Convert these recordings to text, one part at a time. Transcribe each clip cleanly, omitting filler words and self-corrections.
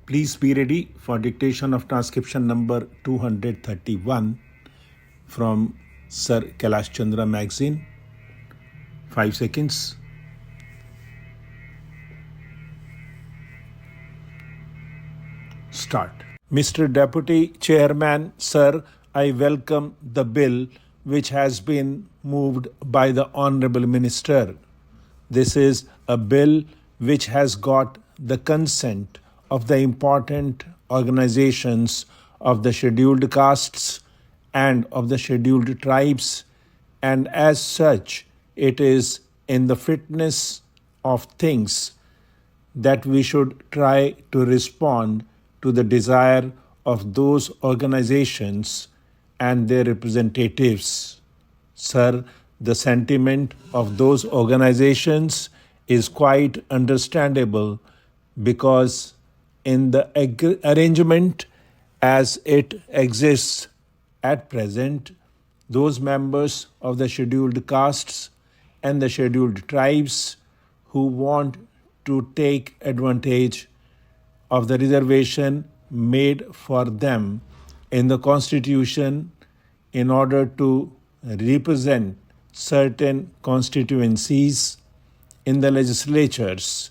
Please be ready for dictation of transcription number 231 from Sir Kailash Chandra magazine. 5 seconds. Start. Mr. Deputy Chairman, Sir, I welcome the bill which has been moved by the Honorable Minister. This is a bill which has got the consent of the important organizations of the scheduled castes and of the scheduled tribes, and as such it is in the fitness of things that we should try to respond to the desire of those organizations and their representatives. Sir, the sentiment of those organizations is quite understandable because in the arrangement as it exists at present, those members of the scheduled castes and the scheduled tribes who want to take advantage of the reservation made for them in the Constitution in order to represent certain constituencies in the legislatures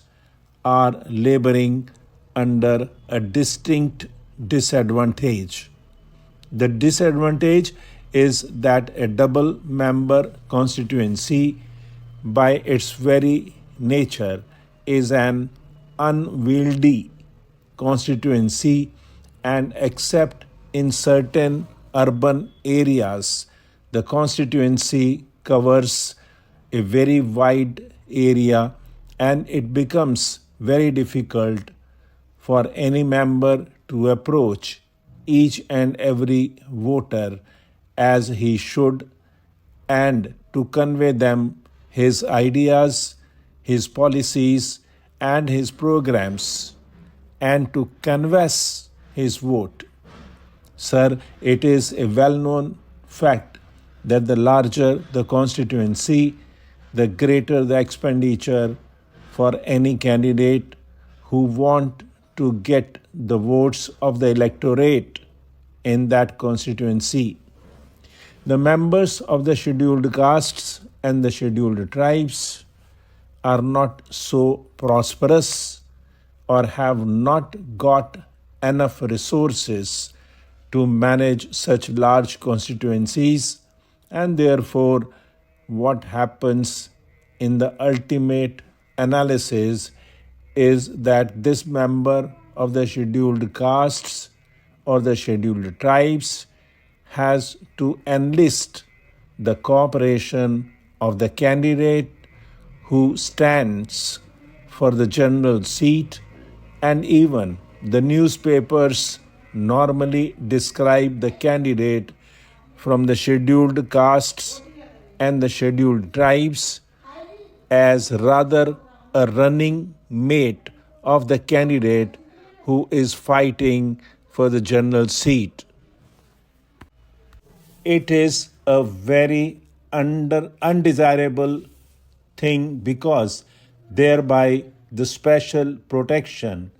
are laboring under a distinct disadvantage. The disadvantage is that a double member constituency by its very nature is an unwieldy constituency, and except in certain urban areas, the constituency covers a very wide area and it becomes very difficult for any member to approach each and every voter as he should and to convey them his ideas, his policies and his programs and to canvass his vote. Sir, it is a well-known fact that the larger the constituency, the greater the expenditure for any candidate who want to get the votes of the electorate in that constituency. The members of the scheduled castes and the scheduled tribes are not so prosperous or have not got enough resources to manage such large constituencies, and therefore what happens in the ultimate analysis is that this member of the scheduled castes or the scheduled tribes has to enlist the cooperation of the candidate who stands for the general seat, and even the newspapers normally describe the candidate from the scheduled castes and the scheduled tribes as rather a running mate of the candidate who is fighting for the general seat. It is a very undesirable thing because thereby the special protection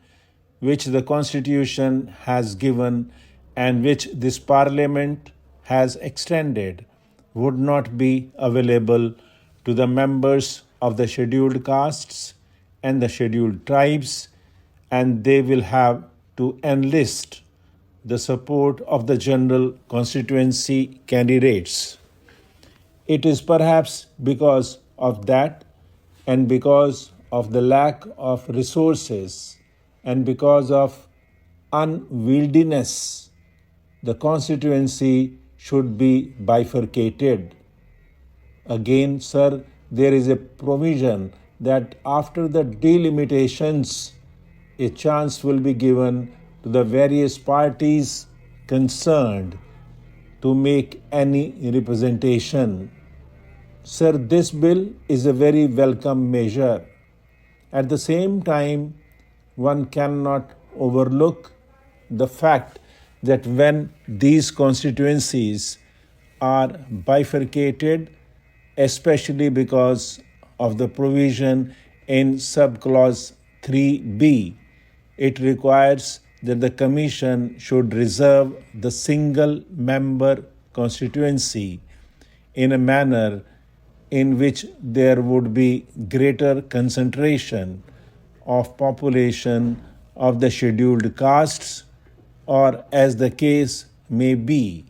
which the Constitution has given and which this Parliament has extended would not be available to the members of the scheduled castes and the scheduled tribes, and they will have to enlist the support of the general constituency candidates. It is perhaps because of that and because of the lack of resources and because of unwieldiness, the constituency should be bifurcated. Again, sir, there is a provision that after the delimitations, a chance will be given to the various parties concerned to make any representation. Sir, this bill is a very welcome measure. At the same time, one cannot overlook the fact that when these constituencies are bifurcated, especially because of the provision in subclause 3b, it requires that the Commission should reserve the single member constituency in a manner in which there would be greater concentration of population of the scheduled castes, or as the case may be,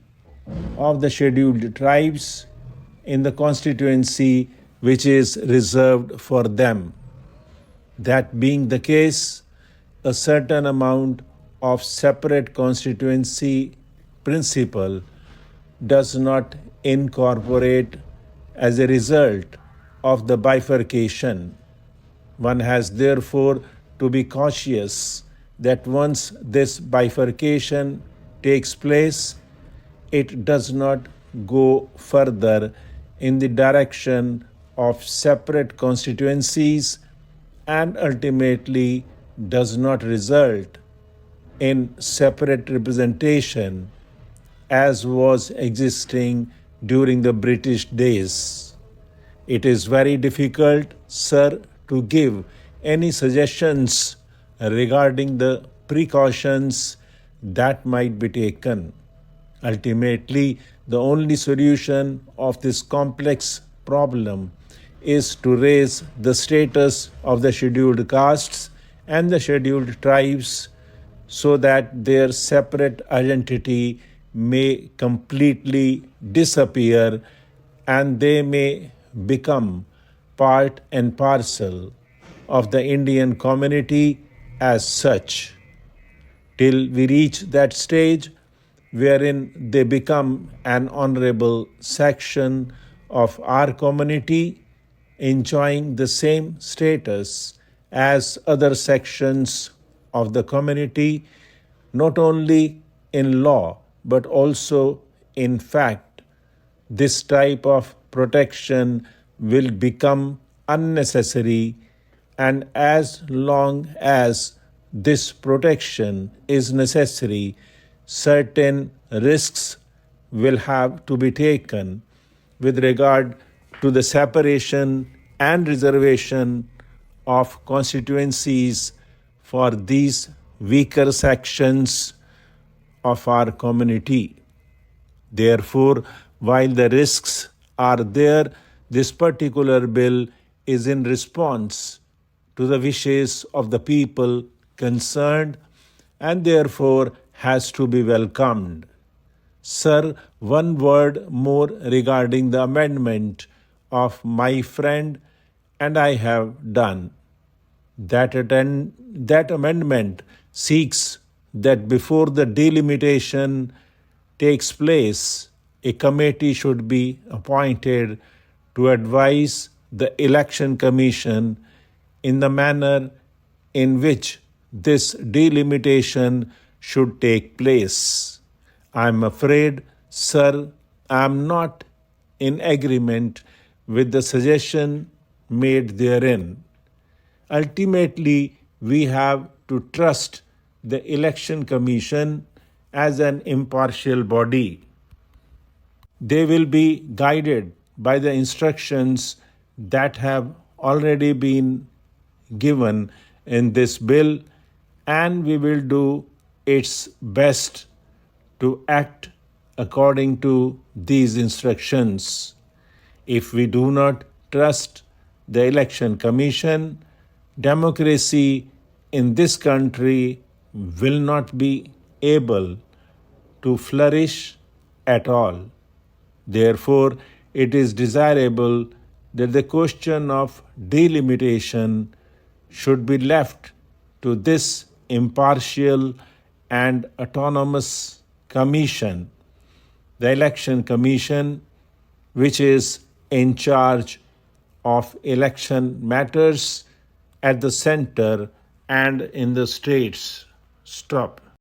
of the scheduled tribes in the constituency which is reserved for them. That being the case, a certain amount of separate constituency principle does not incorporate as a result of the bifurcation. One has therefore to be cautious that once this bifurcation takes place, it does not go further in the direction of separate constituencies and ultimately does not result in separate representation as was existing during the British days. It is very difficult, sir, to give any suggestions regarding the precautions that might be taken. Ultimately, the only solution of this complex problem is to raise the status of the scheduled castes and the scheduled tribes so that their separate identity may completely disappear and they may become part and parcel of the Indian community as such. Till we reach that stage wherein they become an honorable section of our community, enjoying the same status as other sections of the community, not only in law but also in fact, this type of protection will become unnecessary, and as long as this protection is necessary, certain risks will have to be taken with regard to the separation and reservation of constituencies for these weaker sections of our community. Therefore, while the risks are there, this particular bill is in response to the wishes of the people concerned and therefore has to be welcomed. Sir, one word more regarding the amendment of my friend, and I have done. That amendment seeks that before the delimitation takes place, a committee should be appointed to advise the Election Commission in the manner in which this delimitation should take place. I am afraid, sir, I am not in agreement with the suggestion made therein. Ultimately, we have to trust the Election Commission as an impartial body. They will be guided by the instructions that have already been given in this bill, and we will do its best to act according to these instructions. If we do not trust the Election Commission, democracy in this country will not be able to flourish at all. Therefore, it is desirable that the question of delimitation should be left to this impartial and autonomous commission, the Election Commission, which is in charge of election matters at the center and in the states. Stop.